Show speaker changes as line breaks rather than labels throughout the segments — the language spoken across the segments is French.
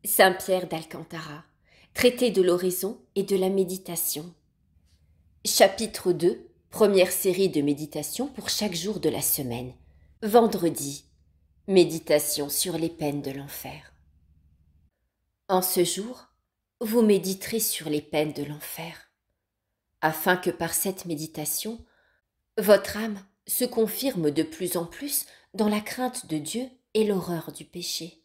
Saint Pierre d'Alcantara, traité de l'oraison et de la méditation. Chapitre 2, première série de méditations pour chaque jour de la semaine. Vendredi, méditation sur les peines de l'enfer. En ce jour, vous méditerez sur les peines de l'enfer, afin que par cette méditation, votre âme se confirme de plus en plus dans la crainte de Dieu et l'horreur du péché.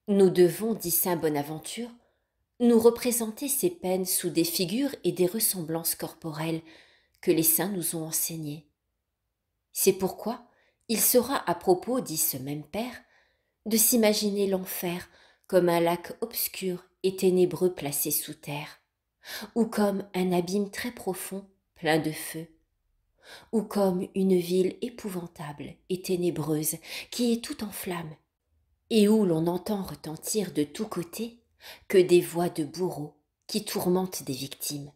Nous devons, dit saint Bonaventure, nous représenter ces peines sous des figures et des ressemblances corporelles que les saints nous ont enseignées. C'est pourquoi il sera à propos, dit ce même Père, de s'imaginer l'enfer comme un lac obscur et ténébreux placé sous terre, ou comme un abîme très profond plein de feu, ou comme une ville épouvantable et ténébreuse qui est toute en flammes, et où l'on entend retentir de tous côtés que des voix de bourreaux qui tourmentent des victimes,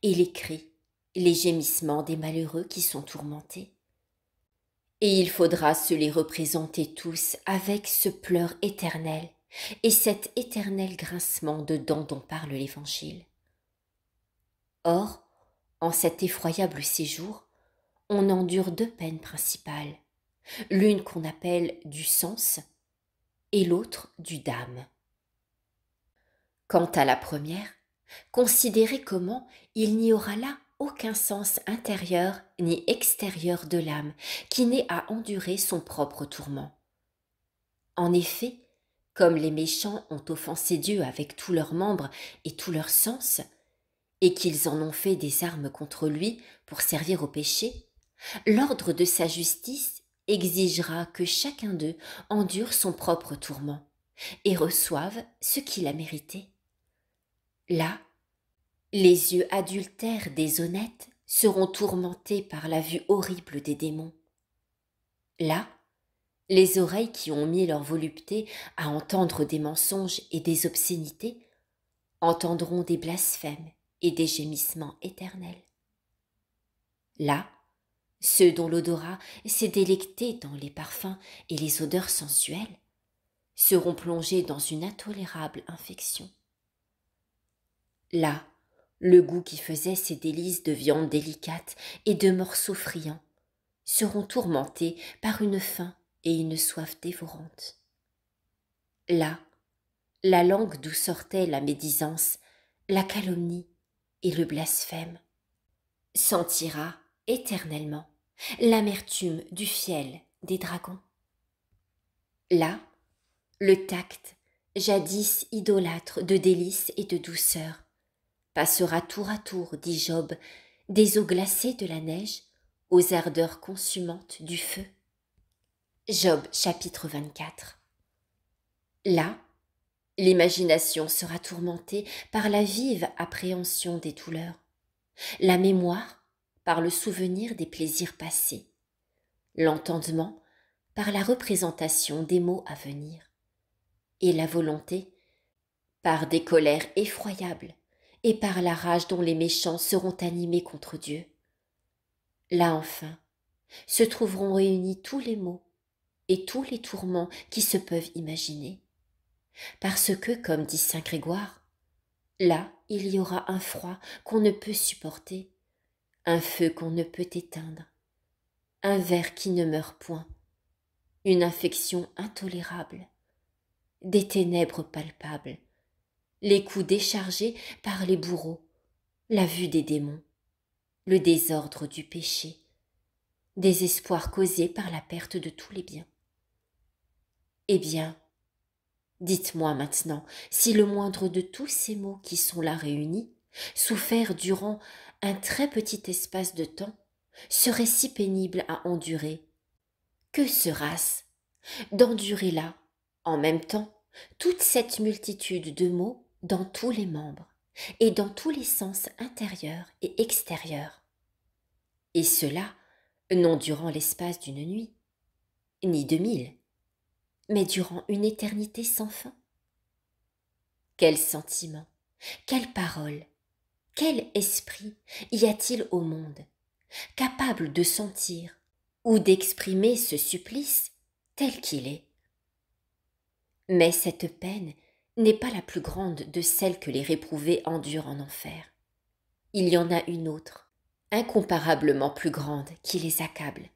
et les cris, les gémissements des malheureux qui sont tourmentés. Et il faudra se les représenter tous avec ce pleur éternel et cet éternel grincement de dents dont parle l'Évangile. Or, en cet effroyable séjour, on endure deux peines principales, l'une qu'on appelle du sens et l'autre du d'âme. Quant à la première, considérez comment il n'y aura là aucun sens intérieur ni extérieur de l'âme qui n'ait à endurer son propre tourment. En effet, comme les méchants ont offensé Dieu avec tous leurs membres et tous leurs sens, et qu'ils en ont fait des armes contre lui pour servir au péché, l'ordre de sa justice exigera que chacun d'eux endure son propre tourment et reçoive ce qu'il a mérité. Là, les yeux adultères des honnêtes seront tourmentés par la vue horrible des démons. Là, les oreilles qui ont mis leur volupté à entendre des mensonges et des obscénités entendront des blasphèmes et des gémissements éternels. Là, ceux dont l'odorat s'est délecté dans les parfums et les odeurs sensuelles seront plongés dans une intolérable infection. Là, le goût qui faisait ces délices de viande délicate et de morceaux friands seront tourmentés par une faim et une soif dévorante. Là, la langue d'où sortait la médisance, la calomnie et le blasphème sentira éternellement l'amertume du fiel des dragons. Là, le tact, jadis idolâtre de délices et de douceur, passera tour à tour, dit Job, des eaux glacées de la neige aux ardeurs consumantes du feu. Job chapitre 24. Là, l'imagination sera tourmentée par la vive appréhension des douleurs, la mémoire par le souvenir des plaisirs passés, l'entendement par la représentation des maux à venir, et la volonté par des colères effroyables et par la rage dont les méchants seront animés contre Dieu. Là enfin, se trouveront réunis tous les maux et tous les tourments qui se peuvent imaginer. Parce que, comme dit saint Grégoire, là il y aura un froid qu'on ne peut supporter, un feu qu'on ne peut éteindre, un ver qui ne meurt point, une infection intolérable, des ténèbres palpables, les coups déchargés par les bourreaux, la vue des démons, le désordre du péché, des espoirs causés par la perte de tous les biens. Eh bien, dites-moi maintenant si le moindre de tous ces maux qui sont là réunis, souffert durant un très petit espace de temps, serait si pénible à endurer. Que sera-ce d'endurer là, en même temps, toute cette multitude de maux dans tous les membres et dans tous les sens intérieurs et extérieurs, et cela non durant l'espace d'une nuit, ni de 1000, mais durant une éternité sans fin. Quel sentiment, quelle parole, quel esprit y a-t-il au monde, capable de sentir ou d'exprimer ce supplice tel qu'il est? Mais cette peine n'est pas la plus grande de celles que les réprouvés endurent en enfer. Il y en a une autre, incomparablement plus grande, qui les accable.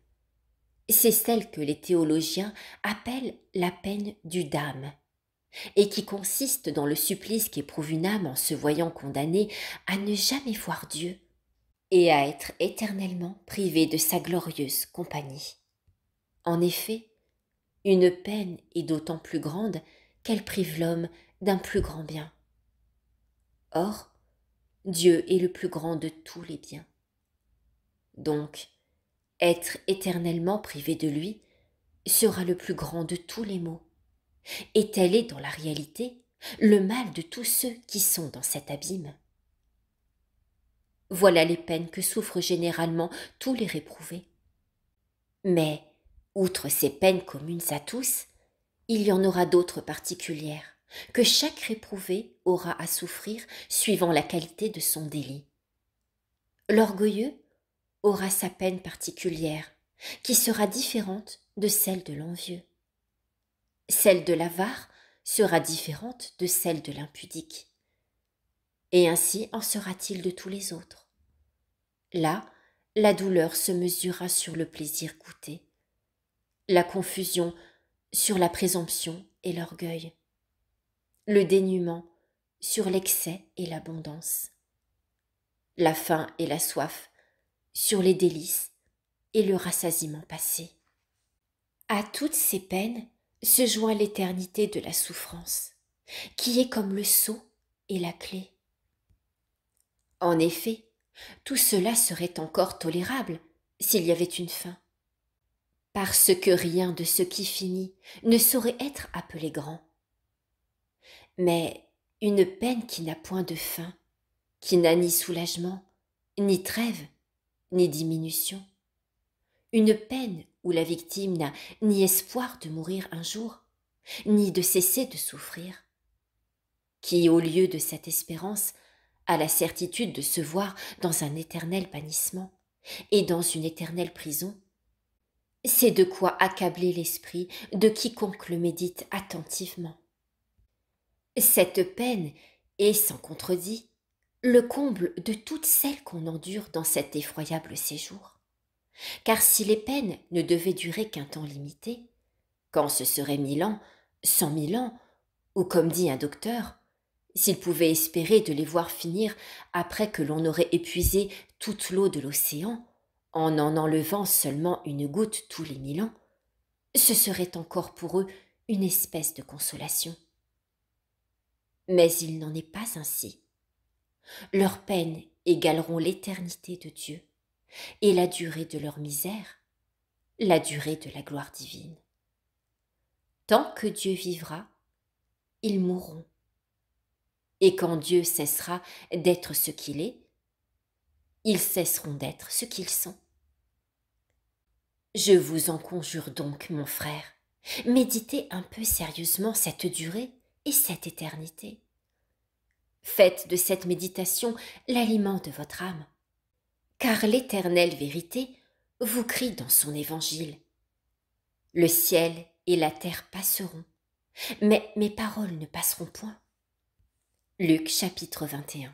C'est celle que les théologiens appellent la peine du damne, et qui consiste dans le supplice qu'éprouve une âme en se voyant condamnée à ne jamais voir Dieu et à être éternellement privée de sa glorieuse compagnie. En effet, une peine est d'autant plus grande qu'elle prive l'homme d'un plus grand bien. Or, Dieu est le plus grand de tous les biens. Donc, être éternellement privé de lui sera le plus grand de tous les maux. Et tel est dans la réalité le mal de tous ceux qui sont dans cet abîme. Voilà les peines que souffrent généralement tous les réprouvés. Mais, outre ces peines communes à tous, il y en aura d'autres particulières, que chaque réprouvé aura à souffrir suivant la qualité de son délit. L'orgueilleux aura sa peine particulière, qui sera différente de celle de l'envieux. Celle de l'avare sera différente de celle de l'impudique. Et ainsi en sera-t-il de tous les autres. Là, la douleur se mesurera sur le plaisir goûté, la confusion sur la présomption et l'orgueil, le dénuement sur l'excès et l'abondance, la faim et la soif sur les délices et le rassasiement passé. À toutes ces peines se joint l'éternité de la souffrance, qui est comme le sceau et la clé. En effet, tout cela serait encore tolérable s'il y avait une fin, parce que rien de ce qui finit ne saurait être appelé grand. Mais une peine qui n'a point de fin, qui n'a ni soulagement, ni trêve, ni diminution, une peine où la victime n'a ni espoir de mourir un jour, ni de cesser de souffrir, qui, au lieu de cette espérance, a la certitude de se voir dans un éternel bannissement et dans une éternelle prison, c'est de quoi accabler l'esprit de quiconque le médite attentivement. Cette peine est, sans contredit, le comble de toutes celles qu'on endure dans cet effroyable séjour. Car si les peines ne devaient durer qu'un temps limité, quand ce serait 1000 ans, 100 000 ans, ou comme dit un docteur, s'il pouvait espérer de les voir finir après que l'on aurait épuisé toute l'eau de l'océan, en enlevant seulement une goutte tous les 1000 ans, ce serait encore pour eux une espèce de consolation. Mais il n'en est pas ainsi. Leurs peines égaleront l'éternité de Dieu et la durée de leur misère, la durée de la gloire divine. Tant que Dieu vivra, ils mourront. Et quand Dieu cessera d'être ce qu'il est, ils cesseront d'être ce qu'ils sont. Je vous en conjure donc, mon frère, méditez un peu sérieusement cette durée et cette éternité. Faites de cette méditation l'aliment de votre âme, car l'éternelle vérité vous crie dans son évangile. Le ciel et la terre passeront, mais mes paroles ne passeront point. Luc chapitre 21.